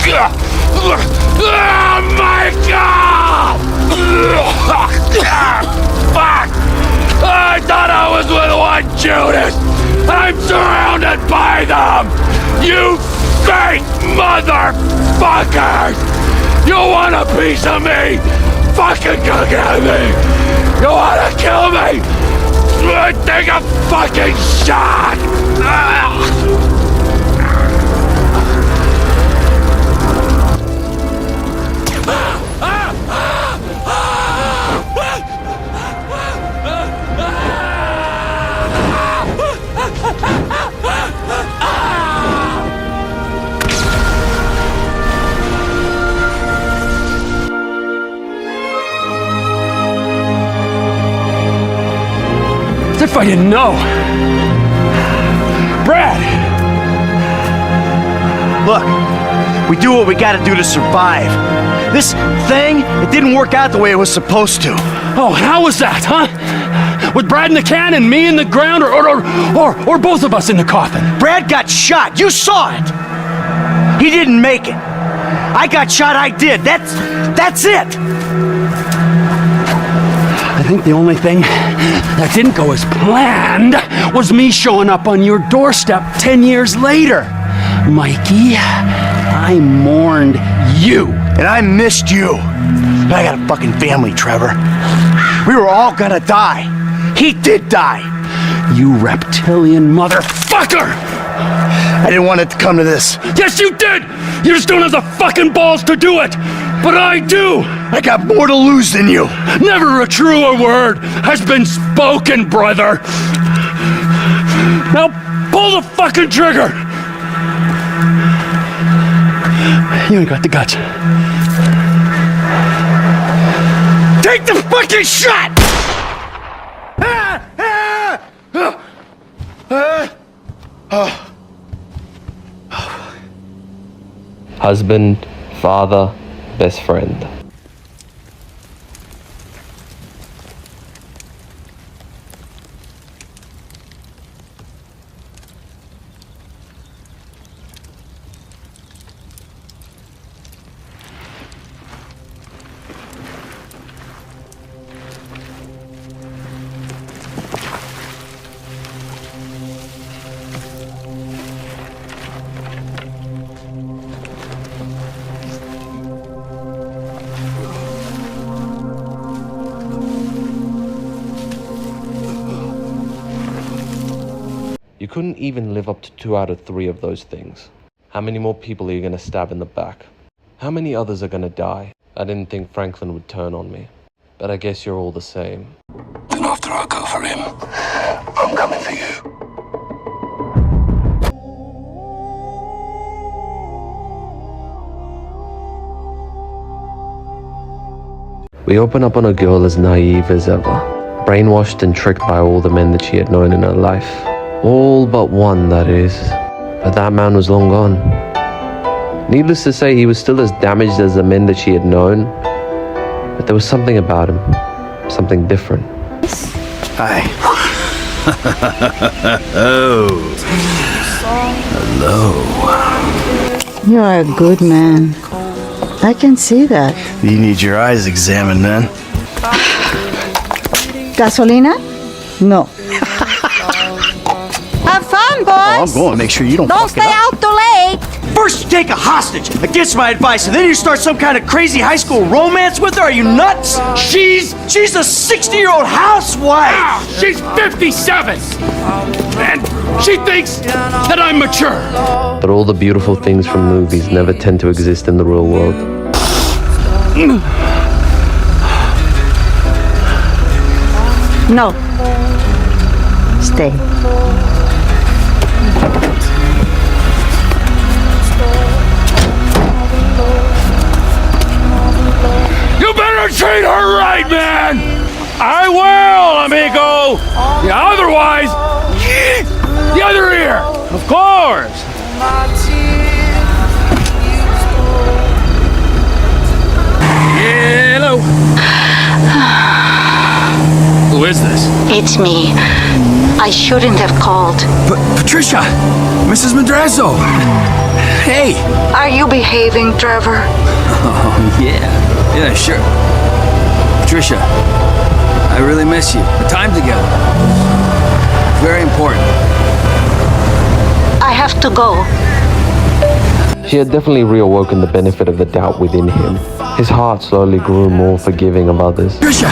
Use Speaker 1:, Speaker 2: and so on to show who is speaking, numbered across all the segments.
Speaker 1: Oh my God! Fuck! I thought I was with one Judas! I'm surrounded by them! You fake motherfuckers! You want a piece of me? Fucking come get me! You wanna kill me? Take a fucking shot!
Speaker 2: As if I didn't know. Brad!
Speaker 3: Look, we do what we gotta do to survive. This thing, it didn't work out the way it was supposed to.
Speaker 2: Oh, how was that, huh? With Brad in the can and me in the ground, or both of us in the coffin?
Speaker 3: Brad got shot. You saw it. He didn't make it. I got shot. I did. That's it.
Speaker 2: I think the only thing that didn't go as planned was me showing up on your doorstep 10 years later. Mikey, I mourned you.
Speaker 3: And I missed you. But I got a fucking family, Trevor. We were all gonna die. He did die.
Speaker 2: You reptilian motherfucker!
Speaker 3: I didn't want it to come to this.
Speaker 2: Yes, you did! You just don't have the fucking balls to do it! But I do!
Speaker 3: I got more to lose than you.
Speaker 2: Never a truer word has been spoken, brother! Now pull the fucking trigger! You ain't got the guts.
Speaker 3: Take the fucking shot!
Speaker 4: Husband, father, best friend. You couldn't even live up to 2 out of 3 of those things. How many more people are you gonna stab in the back? How many others are gonna die? I didn't think Franklin would turn on me. But I guess you're all the same.
Speaker 1: Then after I go for him, I'm coming for you.
Speaker 4: We open up on a girl as naive as ever, brainwashed and tricked by all the men that she had known in her life. All but one, that is. But that man was long gone. Needless to say, he was still as damaged as the men that she had known. But there was something about him. Something different.
Speaker 3: Hi. Oh. Hello.
Speaker 5: You are a good man. I can see that.
Speaker 3: You need your eyes examined, then.
Speaker 5: Gasolina? No. Have fun, boys!
Speaker 3: Oh, I'm going to make sure you don't
Speaker 5: Don't
Speaker 3: fuck it
Speaker 5: stay
Speaker 3: up.
Speaker 5: out too late!
Speaker 3: First you take a hostage against my advice, and then you start some kind of crazy high school romance with her? Are you nuts? She's a 60-year-old housewife!
Speaker 2: Ah, she's 57! And she thinks that I'm mature!
Speaker 4: But all the beautiful things from movies never tend to exist in the real world.
Speaker 5: No. Stay.
Speaker 2: You better treat her right, man! I will, amigo! Yeah, otherwise, the other ear! Of course! Hello! Who is this?
Speaker 6: It's me. I shouldn't have called.
Speaker 2: Patricia! Mrs. Madrazo!
Speaker 6: Hey!
Speaker 5: Are you behaving, Trevor?
Speaker 6: Oh, yeah. Yeah, sure. Trisha, I really miss you. The time together. Very important.
Speaker 5: I have to go.
Speaker 4: She had definitely reawoken the benefit of the doubt within him. His heart slowly grew more forgiving of others.
Speaker 6: Trisha!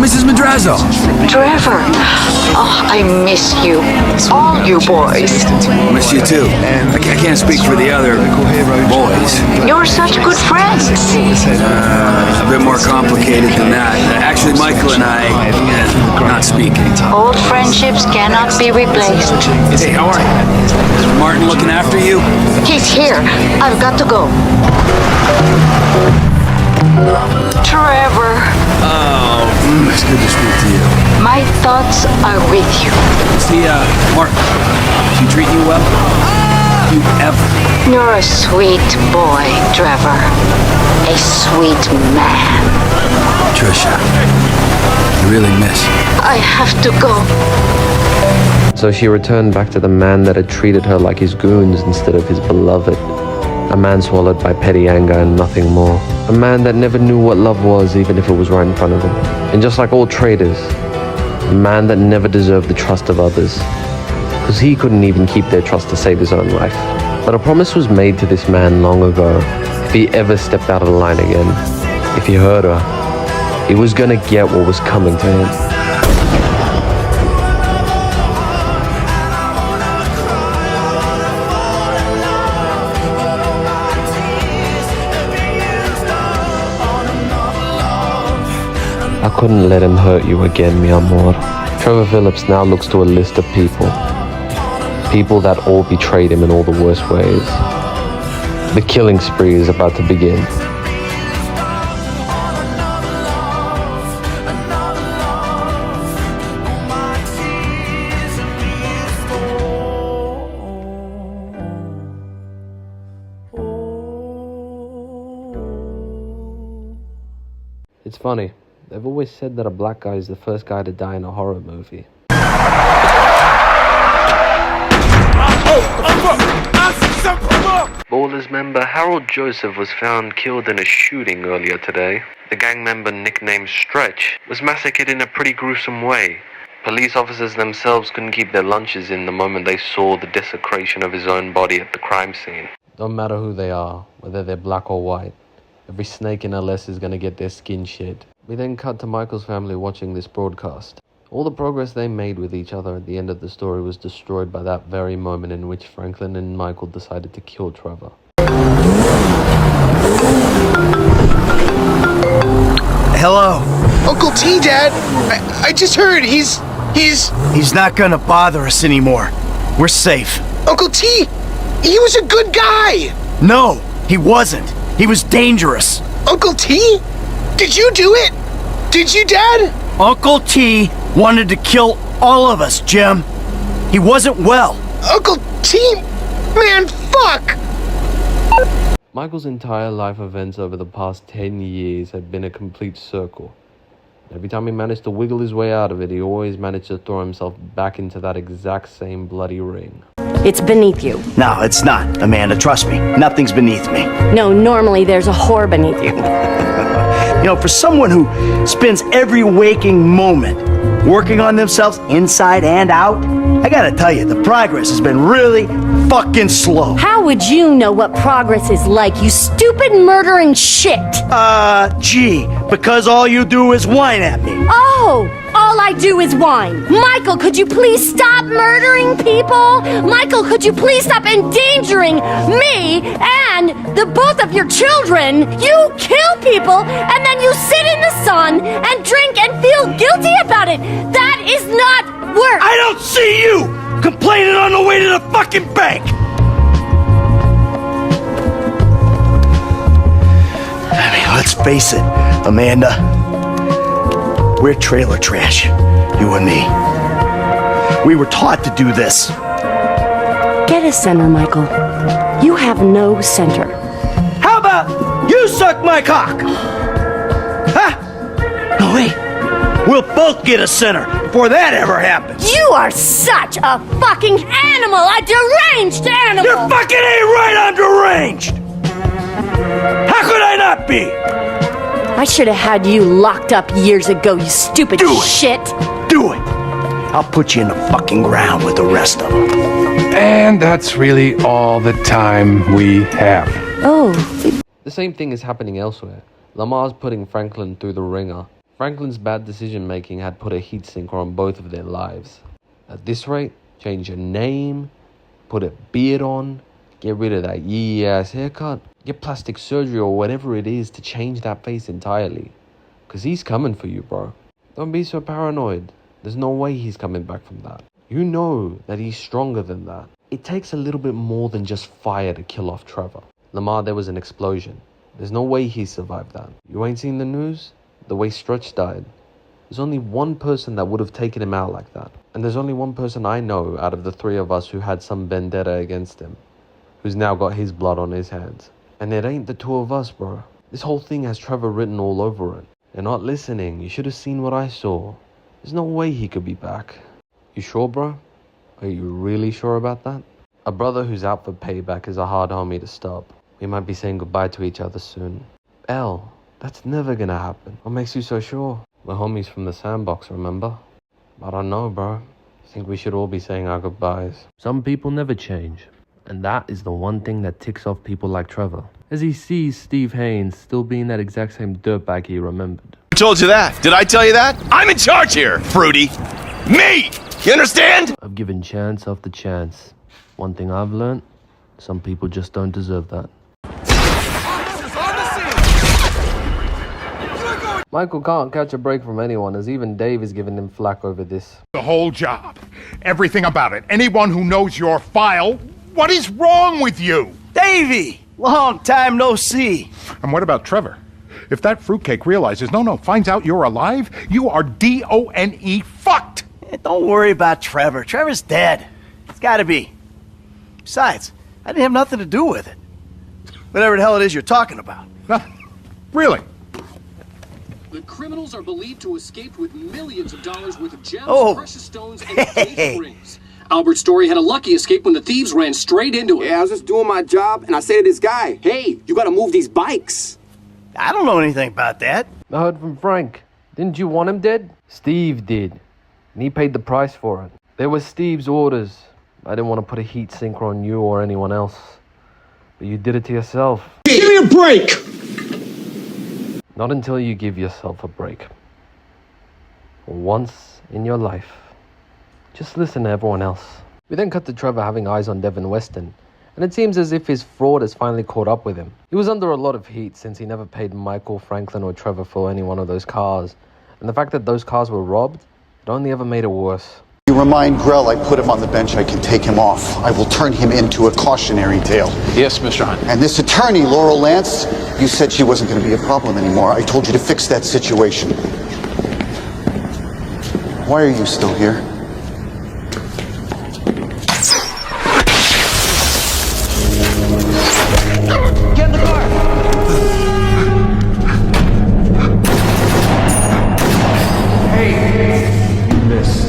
Speaker 6: Mrs. Madrazo!
Speaker 5: Trevor, oh, I miss you. All you boys.
Speaker 6: Miss you too. I can't speak for the other boys.
Speaker 5: You're such good friends.
Speaker 6: A bit more complicated than that. Actually, Michael and I, not speaking.
Speaker 5: Old friendships cannot be replaced.
Speaker 6: Hey, how are you? Is Martin looking after you?
Speaker 5: He's here. I've got to go. Trevor,
Speaker 6: It's good to speak to you.
Speaker 5: my thoughts are with you.
Speaker 6: See, Martin, she treat you well? You ever?
Speaker 5: You're a sweet boy, Trevor. A sweet man.
Speaker 6: Trisha, I really miss you.
Speaker 5: I have to go.
Speaker 4: So she returned back to the man that had treated her like his goons instead of his beloved. A man swallowed by petty anger and nothing more. A man that never knew what love was, even if it was right in front of him. And just like all traitors, a man that never deserved the trust of others, because he couldn't even keep their trust to save his own life. But a promise was made to this man long ago. If he ever stepped out of the line again, if he hurt her, he was gonna get what was coming to him. I couldn't let him hurt you again, mi amor. Trevor Philips now looks to a list of people. People that all betrayed him in all the worst ways. The killing spree is about to begin. It's funny. They've always said that a black guy is the first guy to die in a horror movie. Ballers member Harold Joseph was found killed in a shooting earlier today. The gang member nicknamed Stretch was massacred in a pretty gruesome way. Police officers themselves couldn't keep their lunches in the moment they saw the desecration of his own body at the crime scene. Don't matter who they are, whether they're black or white. Every snake in LS is gonna get their skin shed. We then cut to Michael's family watching this broadcast. All the progress they made with each other at the end of the story was destroyed by that very moment in which Franklin and Michael decided to kill Trevor.
Speaker 3: Hello.
Speaker 7: Uncle T, Dad. I just heard he's...
Speaker 3: He's not gonna bother us anymore. We're safe.
Speaker 7: Uncle T, he was a good guy.
Speaker 3: No, he wasn't. He was dangerous.
Speaker 7: Uncle T? Did you do it? Did you, Dad?
Speaker 3: Uncle T wanted to kill all of us, Jim. He wasn't well.
Speaker 7: Uncle T? Man, fuck!
Speaker 4: Michael's entire life events over the past 10 years had been a complete circle. Every time he managed to wiggle his way out of it, he always managed to throw himself back into that exact same bloody ring.
Speaker 8: It's beneath you.
Speaker 3: No, it's not, Amanda. Trust me. Nothing's beneath me.
Speaker 8: No, normally there's a whore beneath you.
Speaker 3: You know, for someone who spends every waking moment working on themselves inside and out, I gotta tell you, the progress has been really fucking slow.
Speaker 8: How would you know what progress is like, you stupid murdering shit?
Speaker 3: Gee, because all you do is whine at me.
Speaker 8: Oh, all I do is whine. Michael, could you please stop murdering people? Michael, could you please stop endangering me and the both of your children? You kill people and then you sit in the sun and drink and feel guilty about it. That is not work.
Speaker 3: I don't see you complaining on the way to the fucking bank. I mean, let's face it, Amanda. We're trailer trash, you and me. We were taught to do this.
Speaker 8: Get a center, Michael. You have no center.
Speaker 3: How about you suck my cock? Huh? No, wait. We'll both get a center before before that ever happened.
Speaker 8: You are such a fucking animal! A deranged animal!
Speaker 3: You're fucking right, I'm deranged! How could I not be?
Speaker 8: I should have had you locked up years ago, you stupid shit!
Speaker 3: Do it! I'll put you in the fucking ground with the rest of them.
Speaker 1: And that's really all the time we have.
Speaker 8: Oh.
Speaker 4: The same thing is happening elsewhere. Lamar's putting Franklin through the ringer. Franklin's bad decision-making had put a heat sinker on both of their lives. At this rate, change your name, put a beard on, get rid of that yee-ass haircut, get plastic surgery or whatever it is to change that face entirely. Cause he's coming for you, bro. Don't be so paranoid. There's no way he's coming back from that. You know that he's stronger than that. It takes a little bit more than just fire to kill off Trevor. Lamar, there was an explosion. There's no way he survived that. You ain't seen the news? The way Stretch died. There's only one person that would have taken him out like that. And there's only one person I know out of the three of us who had some vendetta against him. Who's now got his blood on his hands. And it ain't the two of us, bro. This whole thing has Trevor written all over it. You're not listening. You should have seen what I saw. There's no way he could be back. You sure, bro? Are you really sure about that? A brother who's out for payback is a hard homie to stop. We might be saying goodbye to each other soon. L, that's never gonna happen. What makes you so sure? We're homies from the sandbox, remember? I don't know, bro. I think we should all be saying our goodbyes. Some people never change. And that is the one thing that ticks off people like Trevor. As he sees Steve Haynes still being that exact same dirtbag he remembered.
Speaker 9: I told you that. Did I tell you that? I'm in charge here, Fruity. Me! You understand?
Speaker 4: I've given chance after chance. One thing I've learned, some people just don't deserve that. Michael can't catch a break from anyone, as even Dave is giving him flack over this.
Speaker 10: The whole job. Everything about it. Anyone who knows your file, what is wrong with you?
Speaker 3: Davey! Long time no see.
Speaker 10: And what about Trevor? If that fruitcake realizes, finds out you're alive, you are D-O-N-E fucked!
Speaker 3: Don't worry about Trevor. Trevor's dead. It's gotta be. Besides, I didn't have nothing to do with it. Whatever the hell it is you're talking about.
Speaker 10: Really?
Speaker 11: The criminals are believed to have escaped with millions of dollars worth of gems, precious stones, and engagement rings. Albert Story had a lucky escape when the thieves ran straight into him.
Speaker 12: Yeah, I was just doing my job, and I say to this guy, hey, you gotta move these bikes.
Speaker 3: I don't know anything about that.
Speaker 4: I heard from Frank. Didn't you want him dead? Steve did. And he paid the price for it. They were Steve's orders. I didn't want to put a heat sinker on you or anyone else. But you did it to yourself.
Speaker 13: Give me a break!
Speaker 4: Not until you give yourself a break. For once in your life, just listen to everyone else. We then cut to Trevor having eyes on Devin Weston, and it seems as if his fraud has finally caught up with him. He was under a lot of heat since he never paid Michael, Franklin, or Trevor for any one of those cars, and the fact that those cars were robbed, it only ever made it worse.
Speaker 13: You remind Grell I put him on the bench, I can take him off. I will turn him into a cautionary tale.
Speaker 9: Yes, Mr. Hunt.
Speaker 13: And this attorney, Laurel Lance, you said she wasn't going to be a problem anymore. I told you to fix that situation. Why are you still here?
Speaker 3: Get in the car!
Speaker 1: Hey, you missed.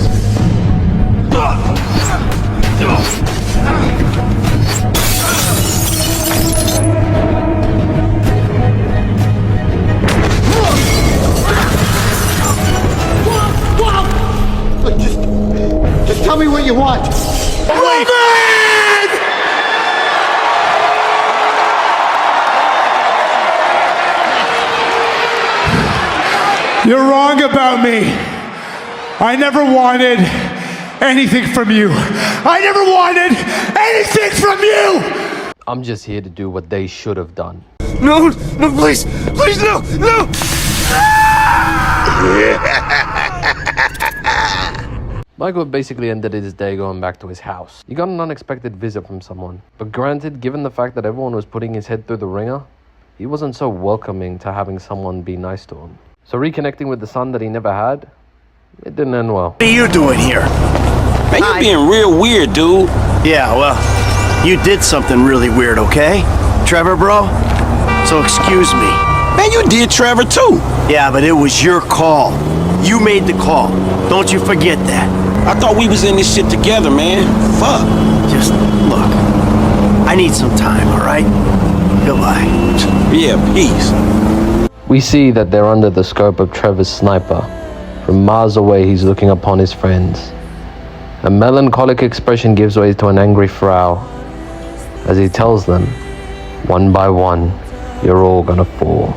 Speaker 13: Look, just tell me what you want.
Speaker 10: You're wrong about me. I never wanted anything from you. I never wanted anything from you!
Speaker 4: I'm just here to do what they should have done.
Speaker 3: No, please, no, no!
Speaker 4: Michael basically ended his day going back to his house. He got an unexpected visit from someone. But granted, given the fact that everyone was putting his head through the ringer, he wasn't so welcoming to having someone be nice to him. So reconnecting with the son that he never had, it didn't end well.
Speaker 3: What are you doing here?
Speaker 9: Man, you being real weird, dude.
Speaker 3: Yeah, well, you did something really weird, okay? Trevor, bro? So excuse me.
Speaker 9: Man, you did Trevor, too.
Speaker 3: Yeah, but it was your call. You made the call. Don't you forget that.
Speaker 14: I thought we was in this shit together, man. Fuck.
Speaker 3: Just look. I need some time, all right? Goodbye.
Speaker 14: Yeah, peace.
Speaker 4: We see that they're under the scope of Trevor's sniper. From miles away, he's looking upon his friends. A melancholic expression gives way to an angry frown as he tells them, one by one, you're all gonna fall.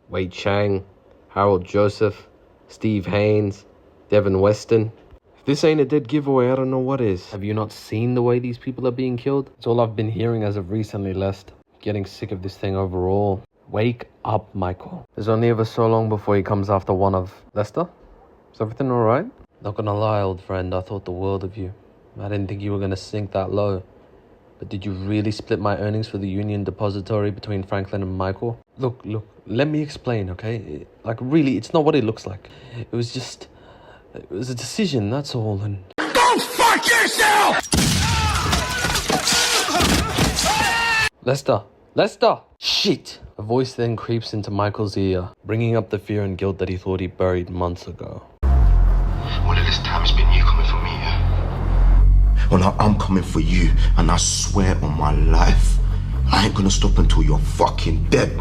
Speaker 4: Wade Chang, Harold Joseph, Steve Haynes, Devin Weston. If this ain't a dead giveaway, I don't know what is. Have you not seen the way these people are being killed? It's all I've been hearing as of recently, Lest. Getting sick of this thing overall. Wake up, Michael. There's only ever so long before he comes after one of... Lester? Is everything alright? Not gonna lie, old friend, I thought the world of you. I didn't think you were gonna sink that low. But did you really split my earnings for the Union Depository between Franklin and Michael? Look, let me explain, okay? Like, really, it's not what it looks like. It was a decision, that's all, and...
Speaker 1: Go fuck yourself!
Speaker 4: Lester! Shit! A voice then creeps into Michael's ear, bringing up the fear and guilt that he thought he buried months ago.
Speaker 15: All of this time it's been you coming for me, yeah? Well, now I'm coming for you, and I swear on my life, I ain't gonna stop until you're fucking dead.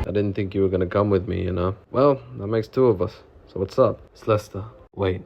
Speaker 4: I didn't think you were gonna come with me, you know? Well, that makes two of us. So what's up? It's Lester. Wait,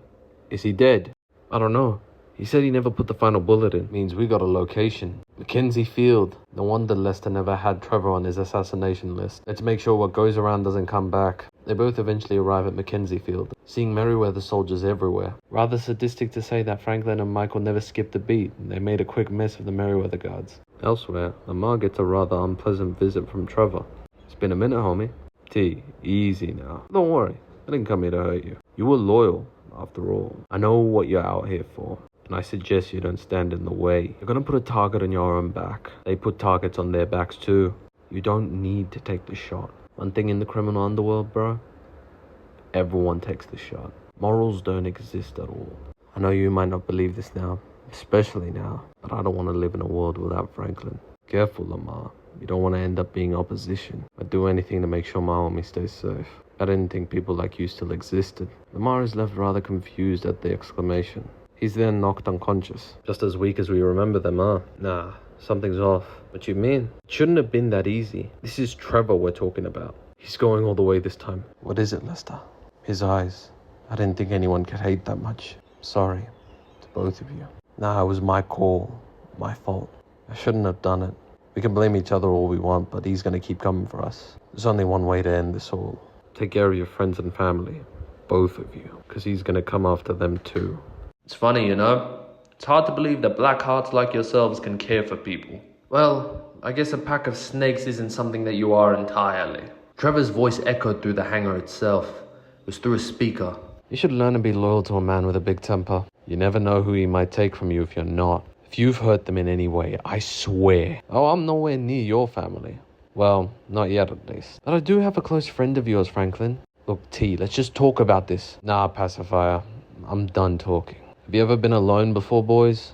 Speaker 4: is he dead? I don't know. He said he never put the final bullet in. Means we got a location. Mackenzie Field. No wonder Lester never had Trevor on his assassination list. Let's make sure what goes around doesn't come back. They both eventually arrive at Mackenzie Field, seeing Merryweather soldiers everywhere. Rather sadistic to say that Franklin and Michael never skipped a beat. They made a quick mess of the Merryweather guards. Elsewhere, Lamar gets a rather unpleasant visit from Trevor. It's been a minute, homie. T, easy now. Don't worry. I didn't come here to hurt you. You were loyal, after all. I know what you're out here for, and I suggest you don't stand in the way. You're gonna put a target on your own back. They put targets on their backs too. You don't need to take the shot. One thing in the criminal underworld, bro, everyone takes the shot. Morals don't exist at all. I know you might not believe this now, especially now, but I don't want to live in a world without Franklin. Careful, Lamar. You don't want to end up being opposition. I'd do anything to make sure my homie stays safe. I didn't think people like you still existed. Lamar is left rather confused at the exclamation. He's then knocked unconscious. Just as weak as we remember them, huh? Nah, something's off. What you mean? It shouldn't have been that easy. This is Trevor we're talking about. He's going all the way this time. What is it, Lester? His eyes. I didn't think anyone could hate that much. Sorry. To both of you. Nah, it was my call. My fault. I shouldn't have done it. We can blame each other all we want, but he's gonna keep coming for us. There's only one way to end this all. Take care of your friends and family. Both of you. Because he's gonna come after them too. It's funny, you know? It's hard to believe that black hearts like yourselves can care for people. Well, I guess a pack of snakes isn't something that you are entirely. Trevor's voice echoed through the hangar itself. It was through a speaker. You should learn to be loyal to a man with a big temper. You never know who he might take from you if you're not. If you've hurt them in any way, I swear. Oh, I'm nowhere near your family. Well, not yet at least. But I do have a close friend of yours, Franklin. Look, T, let's just talk about this. Nah, pacifier. I'm done talking. Have you ever been alone before, boys?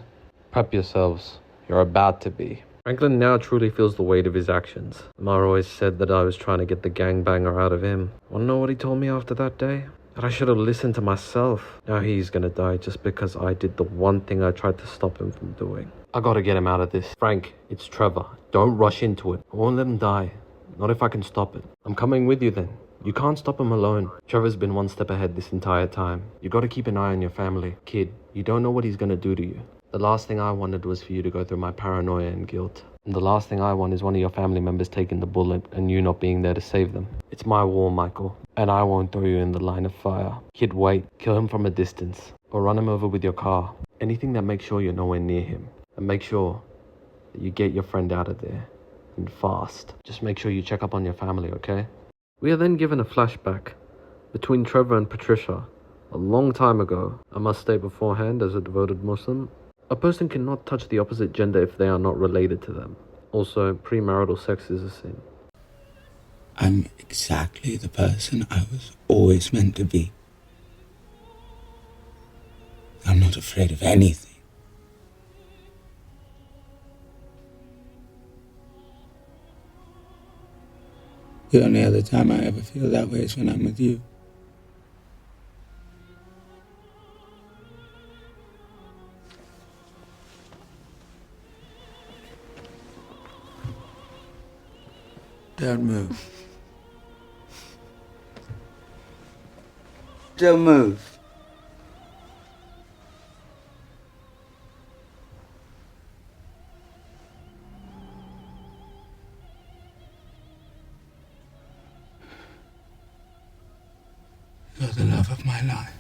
Speaker 4: Prep yourselves. You're about to be. Franklin now truly feels the weight of his actions. Lamar always said that I was trying to get the gangbanger out of him. Wanna know what he told me after that day? That I should have listened to myself. Now he's gonna die just because I did the one thing I tried to stop him from doing. I gotta get him out of this. Frank, it's Trevor. Don't rush into it. I won't let him die. Not if I can stop it. I'm coming with you then. You can't stop him alone. Trevor's been one step ahead this entire time. You gotta keep an eye on your family. Kid, you don't know what he's gonna do to you. The last thing I wanted was for you to go through my paranoia and guilt. And the last thing I want is one of your family members taking the bullet and you not being there to save them. It's my war, Michael. And I won't throw you in the line of fire. Kid, wait. Kill him from a distance. Or run him over with your car. Anything that makes sure you're nowhere near him. And make sure that you get your friend out of there. And fast. Just make sure you check up on your family, okay? We are then given a flashback between Trevor and Patricia. A long time ago. I must state beforehand, as a devoted Muslim, A person cannot touch the opposite gender if they are not related to them. Also, premarital sex is a sin.
Speaker 16: I'm exactly the person I was always meant to be. I'm not afraid of anything. The only other time I ever feel that way is when I'm with you. Don't move. Don't move. You're the love of my life.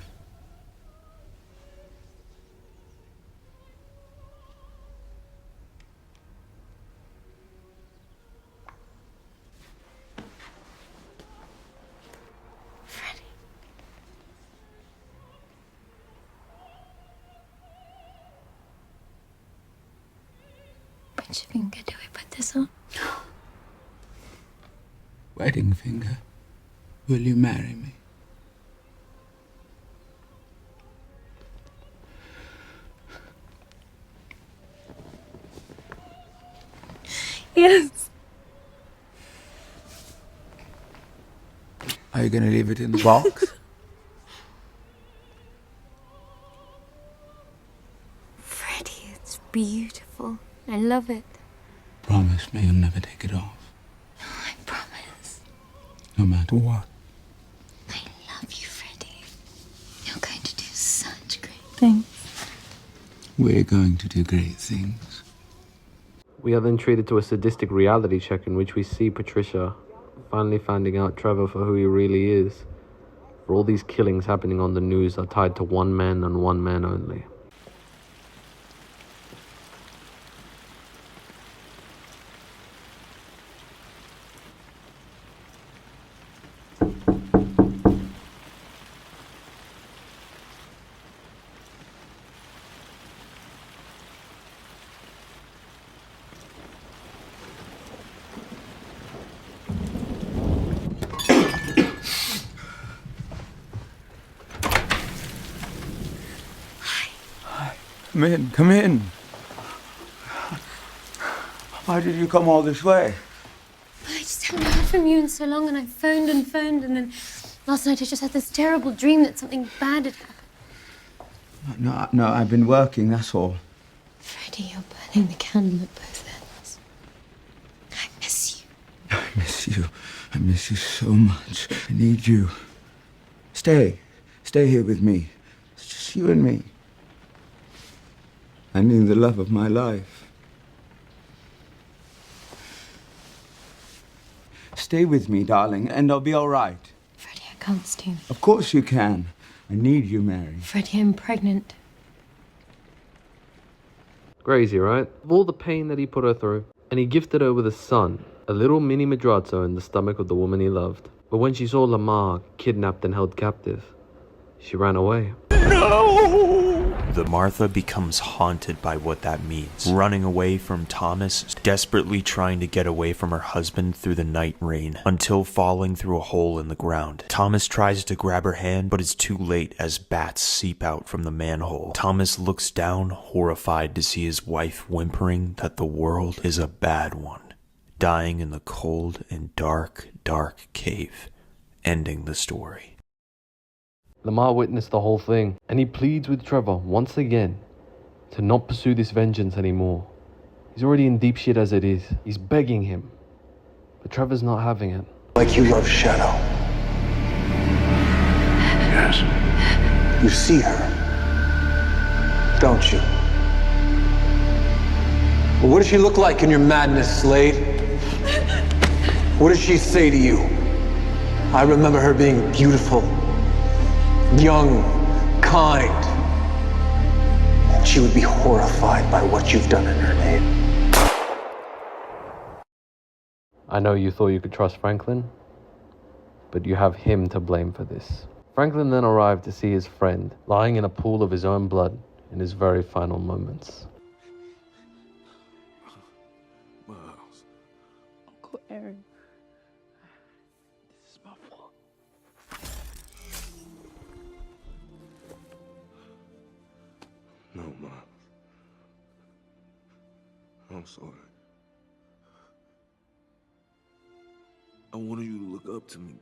Speaker 17: Which finger do we put this on?
Speaker 16: Wedding finger, will you marry me?
Speaker 17: Yes.
Speaker 16: Are you going to leave it in the box?
Speaker 17: Freddie, it's beautiful. I love it.
Speaker 16: Promise me you'll never take it off.
Speaker 17: I promise.
Speaker 16: No matter what.
Speaker 17: I love you, Freddie. You're going to do such great things.
Speaker 16: We're going to do great things.
Speaker 4: We are then treated to a sadistic reality check in which we see Patricia finally finding out Trevor for who he really is. For all these killings happening on the news are tied to one man and one man only.
Speaker 16: Come in, come in. Why did you come all this way?
Speaker 17: I just haven't heard from you in so long, and I phoned, and then last night I just had this terrible dream that something bad had happened.
Speaker 16: No, I've been working, that's all.
Speaker 17: Freddie, you're burning the candle at both ends. I miss you.
Speaker 16: I miss you. I miss you so much. I need you. Stay here with me. It's just you and me. I need the love of my life. Stay with me, darling, and I'll be all right.
Speaker 17: Freddie, I can't stay.
Speaker 16: Of course you can. I need you, Mary.
Speaker 17: Freddie, I'm pregnant.
Speaker 4: Crazy, right? Of all the pain that he put her through, and he gifted her with a son, a little mini Madrazo in the stomach of the woman he loved. But when she saw Lamar kidnapped and held captive, she ran away.
Speaker 18: The Martha becomes haunted by what that means. Running away from Thomas, desperately trying to get away from her husband through the night rain, until falling through a hole in the ground. Thomas tries to grab her hand, but it's too late as bats seep out from the manhole. Thomas looks down, horrified to see his wife whimpering that the world is a bad one, dying in the cold and dark, dark cave, ending the story.
Speaker 4: Lamar witnessed the whole thing, and he pleads with Trevor once again to not pursue this vengeance anymore. He's already in deep shit as it is. He's begging him, but Trevor's not having it.
Speaker 13: Like you love Shadow.
Speaker 1: Yes.
Speaker 13: You see her, don't you?
Speaker 19: Well, what does she look like in your madness, Slade? What does she say to you? I remember her being beautiful, young, kind.
Speaker 13: And she would be horrified by what you've done in her name.
Speaker 4: I know you thought you could trust Franklin, but you have him to blame for this. Franklin then arrived to see his friend lying in a pool of his own blood in his very final moments.
Speaker 1: Miles.
Speaker 20: Uncle Aaron. This is my fault.
Speaker 1: No, Miles. I'm sorry. I wanted you to look up to me.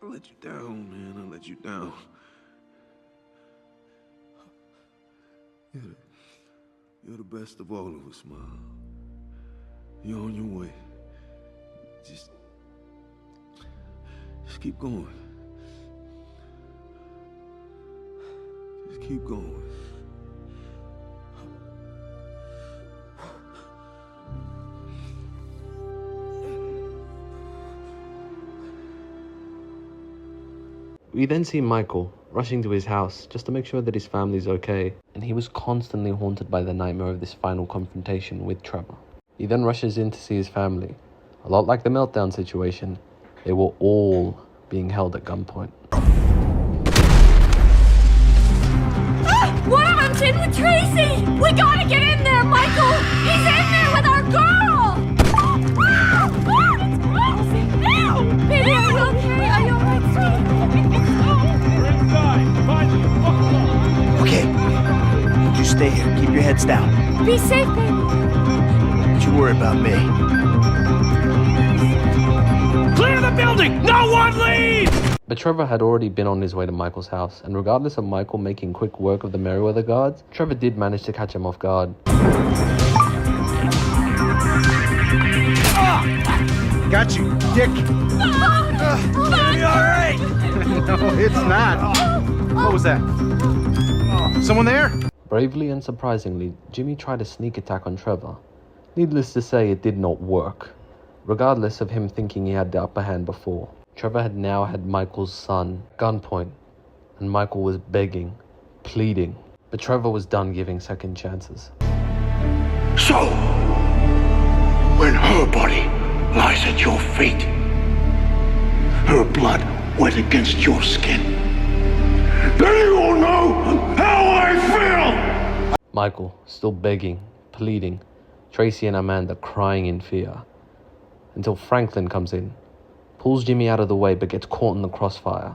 Speaker 1: I let you down, man. I let you down. You're the best of all of us, Miles. You're on your way. Just keep going. Just keep going.
Speaker 4: We then see Michael rushing to his house just to make sure that his family's okay, and he was constantly haunted by the nightmare of this final confrontation with Trevor. He then rushes in to see his family. A lot like the meltdown situation, they were all being held at gunpoint.
Speaker 8: One of them's in with Tracy! We gotta get in there, Michael! He's in there with our girl! It's closing now! Baby, are you okay? Are you alright, sweetie?
Speaker 1: We're inside! Find you!
Speaker 3: Okay. You stay here. Keep your heads down.
Speaker 8: Be safe, baby.
Speaker 3: Don't you worry about me.
Speaker 1: Clear the building! No one leave!
Speaker 4: But Trevor had already been on his way to Michael's house, and regardless of Michael making quick work of the Merryweather guards, Trevor did manage to catch him off guard.
Speaker 10: Got you, dick.
Speaker 3: You alright?
Speaker 10: No, it's not. What was that? Someone there?
Speaker 4: Bravely and surprisingly, Jimmy tried a sneak attack on Trevor. Needless to say, it did not work. Regardless of him thinking he had the upper hand before, Trevor had now had Michael's son at gunpoint, and Michael was begging, pleading, but Trevor was done giving second chances.
Speaker 1: So, when her body lies at your feet, her blood wet against your skin, then you will know how I feel!
Speaker 4: Michael, still begging, pleading, Tracy and Amanda crying in fear, until Franklin comes in, pulls Jimmy out of the way but gets caught in the crossfire.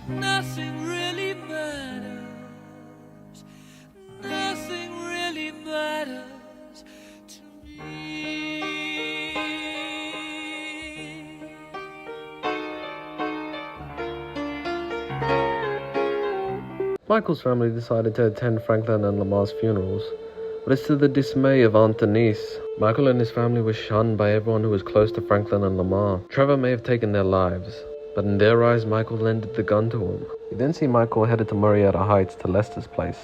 Speaker 21: Nothing really matters. Nothing really matters to me.
Speaker 4: Michael's family decided to attend Franklin and Lamar's funerals, but it's to the dismay of Aunt Denise. Michael and his family were shunned by everyone who was close to Franklin and Lamar. Trevor may have taken their lives, but in their eyes, Michael lended the gun to him. We then see Michael headed to Marietta Heights to Lester's place.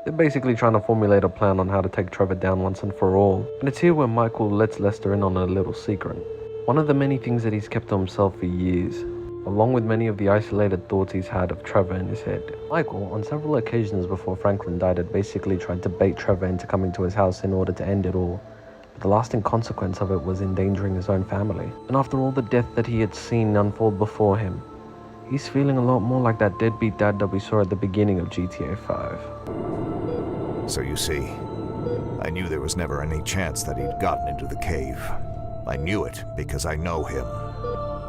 Speaker 4: They're basically trying to formulate a plan on how to take Trevor down once and for all. And it's here where Michael lets Lester in on a little secret. One of the many things that he's kept to himself for years, along with many of the isolated thoughts he's had of Trevor in his head. Michael, on several occasions before Franklin died, had basically tried to bait Trevor into coming to his house in order to end it all. But the lasting consequence of it was endangering his own family. And after all the death that he had seen unfold before him, he's feeling a lot more like that deadbeat dad that we saw at the beginning of GTA 5.
Speaker 22: So you see, I knew there was never any chance that he'd gotten into the cave. I knew it because I know him.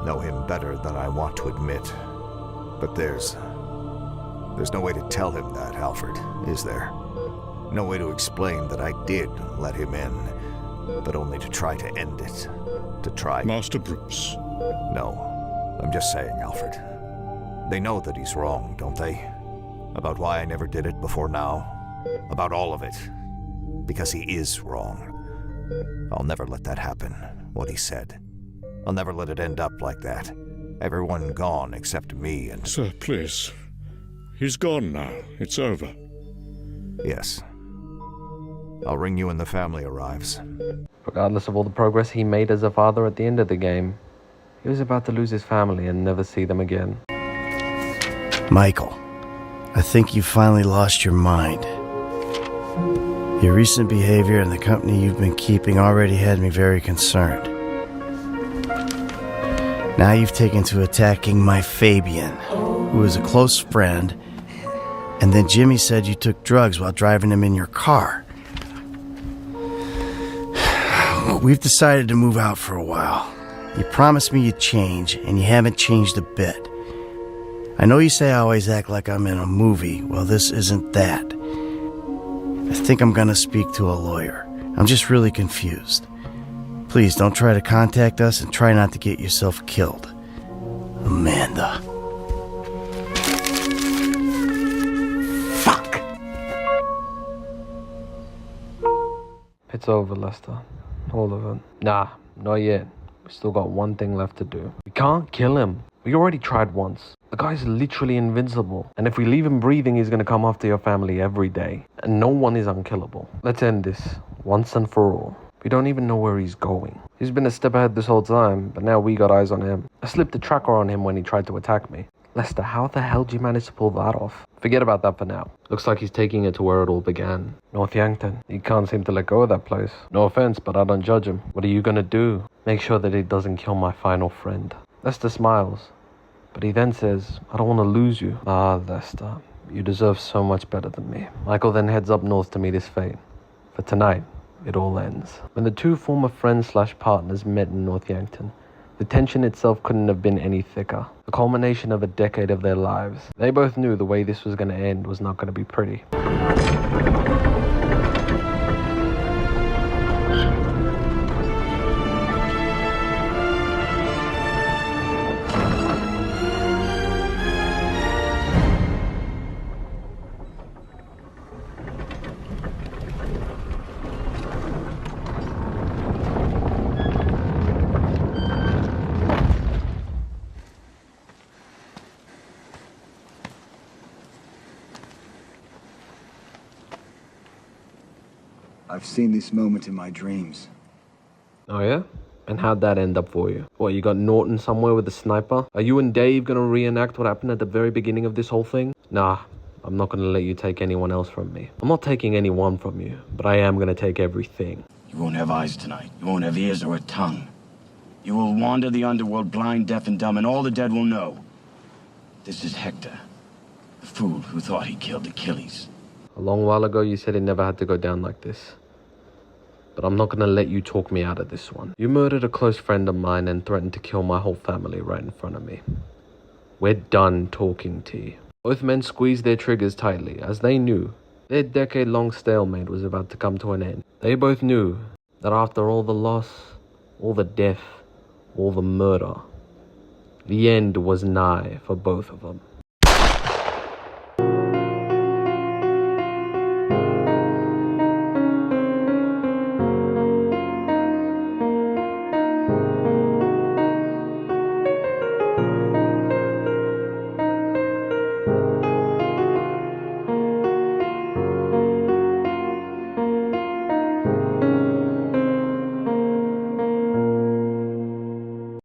Speaker 22: Know him better than I want to admit. But there's no way to tell him that, Alfred, is there? No way to explain that I did let him in, but only to try to end it. To try...
Speaker 23: Master Bruce.
Speaker 22: No, I'm just saying, Alfred. They know that he's wrong, don't they? About why I never did it before now? About all of it. Because he is wrong. I'll never let that happen, what he said. I'll never let it end up like that. Everyone gone except me and...
Speaker 23: Sir, please. He's gone now. It's over.
Speaker 22: Yes. I'll ring you when the family arrives.
Speaker 4: Regardless of all the progress he made as a father at the end of the game, he was about to lose his family and never see them again.
Speaker 3: Michael, I think you finally lost your mind. Your recent behavior and the company you've been keeping already had me very concerned. Now you've taken to attacking my Fabian, who is a close friend, and then Jimmy said you took drugs while driving him in your car. We've decided to move out for a while. You promised me you'd change, and you haven't changed a bit. I know you say I always act like I'm in a movie. Well, this isn't that. I think I'm gonna speak to a lawyer. I'm just really confused. Please don't try to contact us and try not to get yourself killed. Amanda. Fuck!
Speaker 4: It's over, Lester. All of it. Nah, not yet. We still got one thing left to do. We can't kill him. We already tried once. The guy's literally invincible. And if we leave him breathing, he's gonna come after your family every day. And no one is unkillable. Let's end this, once and for all. We don't even know where he's going. He's been a step ahead this whole time, but now we got eyes on him. I slipped a tracker on him when he tried to attack me. Lester, how the hell did you manage to pull that off? Forget about that for now. Looks like he's taking it to where it all began. North Yankton. He can't seem to let go of that place. No offense, but I don't judge him. What are you gonna do? Make sure that he doesn't kill my final friend. Lester smiles, but he then says, I don't want to lose you. Ah, Lester, you deserve so much better than me. Michael then heads up north to meet his fate. For tonight, it all ends. When the two former friends/partners met in North Yankton, the tension itself couldn't have been any thicker. The culmination of a decade of their lives. They both knew the way this was going to end was not going to be pretty.
Speaker 2: I've seen this moment in my dreams.
Speaker 4: Oh yeah? And how'd that end up for you? What, you got Norton somewhere with a sniper? Are you and Dave gonna reenact what happened at the very beginning of this whole thing? Nah, I'm not gonna let you take anyone else from me. I'm not taking anyone from you, but I am gonna take everything.
Speaker 5: You won't have eyes tonight. You won't have ears or a tongue. You will wander the underworld blind, deaf, and dumb, and all the dead will know. This is Hector, the fool who thought he killed Achilles.
Speaker 4: A long while ago, you said it never had to go down like this. But I'm not gonna let you talk me out of this one. You murdered a close friend of mine and threatened to kill my whole family right in front of me. We're done talking, T. Both men squeezed their triggers tightly, as they knew their decade-long stalemate was about to come to an end. They both knew that after all the loss, all the death, all the murder, the end was nigh for both of them.